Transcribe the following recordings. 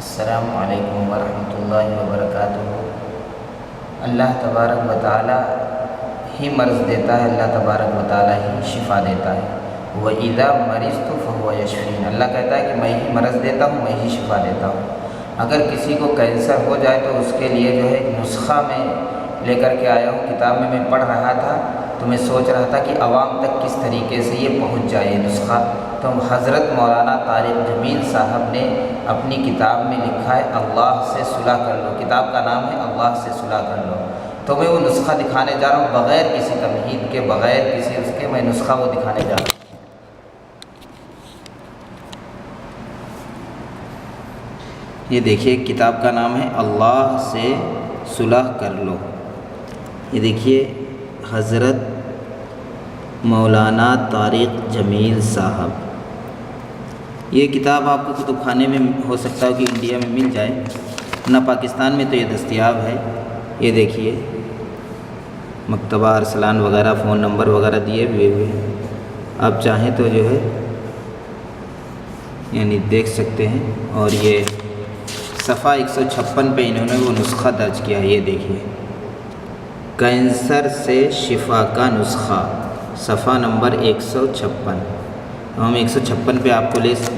السلام علیکم ورحمۃ اللہ وبرکاتہ۔ اللہ تبارک و تعالیٰ ہی مرض دیتا ہے، اللہ تبارک و تعالیٰ ہی شفا دیتا ہے۔ وَإِذَا مَرِضْتُ فَهُوَ يَشْفِينِ، اللہ کہتا ہے کہ میں ہی مرض دیتا ہوں، میں ہی شفا دیتا ہوں۔ اگر کسی کو کینسر ہو جائے تو اس کے لیے جو ہے نسخہ میں لے کر کے آیا ہوں، کتاب میں پڑھ رہا تھا تو میں سوچ رہا تھا کہ عوام تک کس طریقے سے یہ پہنچ جائے یہ نسخہ، تو حضرت مولانا طارق جمیل صاحب نے اپنی کتاب میں لکھا ہے اللہ سے صلح کر لو، کتاب کا نام ہے اللہ سے صلح کر لو۔ تو میں وہ نسخہ دکھانے جا رہا ہوں، بغیر کسی تمہید کے، بغیر کسی اس کے میں نسخہ وہ دکھانے جا رہا ہوں۔ یہ دیکھیے کتاب کا نام ہے اللہ سے صلح کر لو۔ یہ دیکھیے حضرت مولانا طارق جمیل صاحب، یہ کتاب آپ کو کتب خانے میں ہو سکتا ہے کہ انڈیا میں مل جائے، نہ پاکستان میں تو یہ دستیاب ہے۔ یہ دیکھیے مکتبہ ارسلان وغیرہ فون نمبر وغیرہ دیے ہوئے ہیں، آپ چاہیں تو جو ہے یعنی دیکھ سکتے ہیں۔ اور یہ صفحہ 156 پہ انہوں نے وہ نسخہ درج کیا ہے، یہ دیکھیے کینسر سے شفا کا نسخہ، صفحہ نمبر 156۔ ہم 156 پہ آپ کو لے چل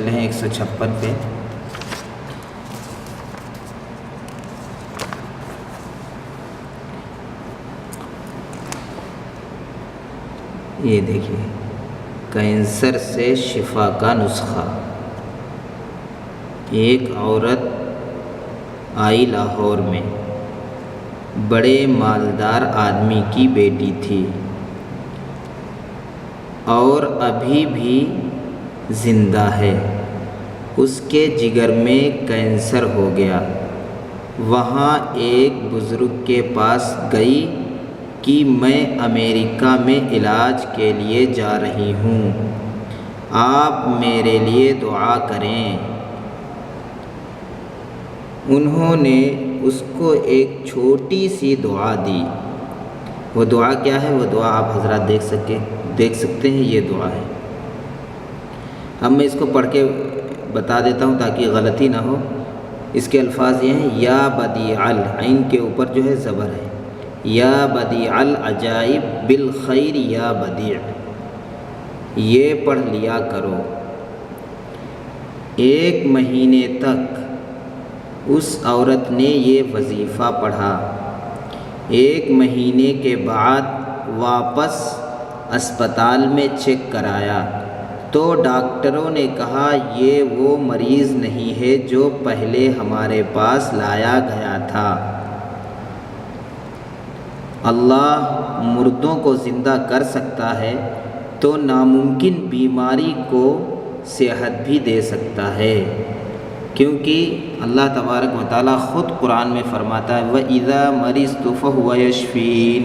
رہے ہیں، 156 پہ۔ یہ دیکھیے کینسر سے شفا کا نسخہ۔ ایک عورت آئی لاہور میں، بڑے مالدار آدمی کی بیٹی تھی اور ابھی بھی زندہ ہے۔ اس کے جگر میں کینسر ہو گیا۔ وہاں ایک بزرگ کے پاس گئی کہ میں امریکہ میں علاج کے لیے جا رہی ہوں، آپ میرے لیے دعا کریں۔ انہوں نے اس کو ایک چھوٹی سی دعا دی۔ وہ دعا کیا ہے؟ وہ دعا آپ حضرات دیکھ سکتے ہیں، یہ دعا ہے۔ اب میں اس کو پڑھ کے بتا دیتا ہوں تاکہ غلطی نہ ہو۔ اس کے الفاظ یہ ہیں، یا بدیع العین کے اوپر جو ہے زبر ہے، یا بدیع العجائب بالخیر یا بدیع، یہ پڑھ لیا کرو۔ 1 مہینے تک اس عورت نے یہ وظیفہ پڑھا۔ 1 مہینے کے بعد واپس اسپتال میں چیک کرایا تو ڈاکٹروں نے کہا یہ وہ مریض نہیں ہے جو پہلے ہمارے پاس لایا گیا تھا۔ اللہ مردوں کو زندہ کر سکتا ہے تو ناممکن بیماری کو صحت بھی دے سکتا ہے، کیونکہ اللہ تبارک و تعالیٰ خود قرآن میں فرماتا ہے وَإِذَا مَرِضْتُ فَهُوَ يَشْفِينِ،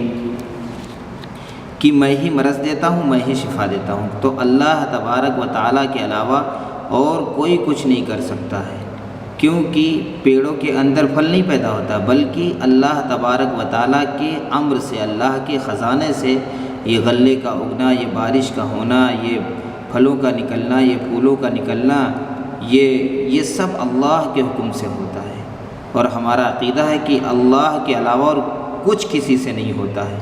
کہ میں ہی مرض دیتا ہوں، میں ہی شفا دیتا ہوں۔ تو اللہ تبارک و تعالیٰ کے علاوہ اور کوئی کچھ نہیں کر سکتا ہے، کیونکہ پیڑوں کے اندر پھل نہیں پیدا ہوتا، بلکہ اللہ تبارک و تعالیٰ کے امر سے، اللہ کے خزانے سے یہ غلے کا اگنا، یہ بارش کا ہونا، یہ پھلوں کا نکلنا، یہ پھولوں کا نکلنا، یہ سب اللہ کے حکم سے ہوتا ہے۔ اور ہمارا عقیدہ ہے کہ اللہ کے علاوہ اور کچھ کسی سے نہیں ہوتا ہے۔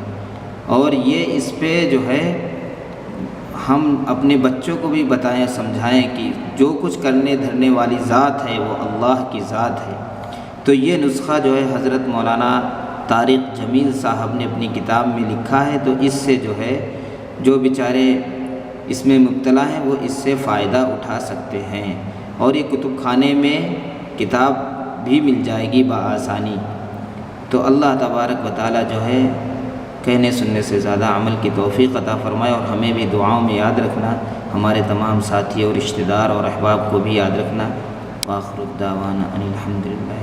اور یہ اس پہ جو ہے ہم اپنے بچوں کو بھی بتائیں، سمجھائیں کہ جو کچھ کرنے دھرنے والی ذات ہے وہ اللہ کی ذات ہے۔ تو یہ نسخہ جو ہے حضرت مولانا طارق جمیل صاحب نے اپنی کتاب میں لکھا ہے، تو اس سے جو ہے جو بیچارے اس میں مبتلا ہیں وہ اس سے فائدہ اٹھا سکتے ہیں۔ اور یہ کتب خانے میں کتاب بھی مل جائے گی بآسانی۔ تو اللہ تبارک و تعالیٰ جو ہے کہنے سننے سے زیادہ عمل کی توفیق عطا فرمائے، اور ہمیں بھی دعاؤں میں یاد رکھنا، ہمارے تمام ساتھی اور رشتہ دار اور احباب کو بھی یاد رکھنا۔ وآخر الدعوانا ان الحمد للہ۔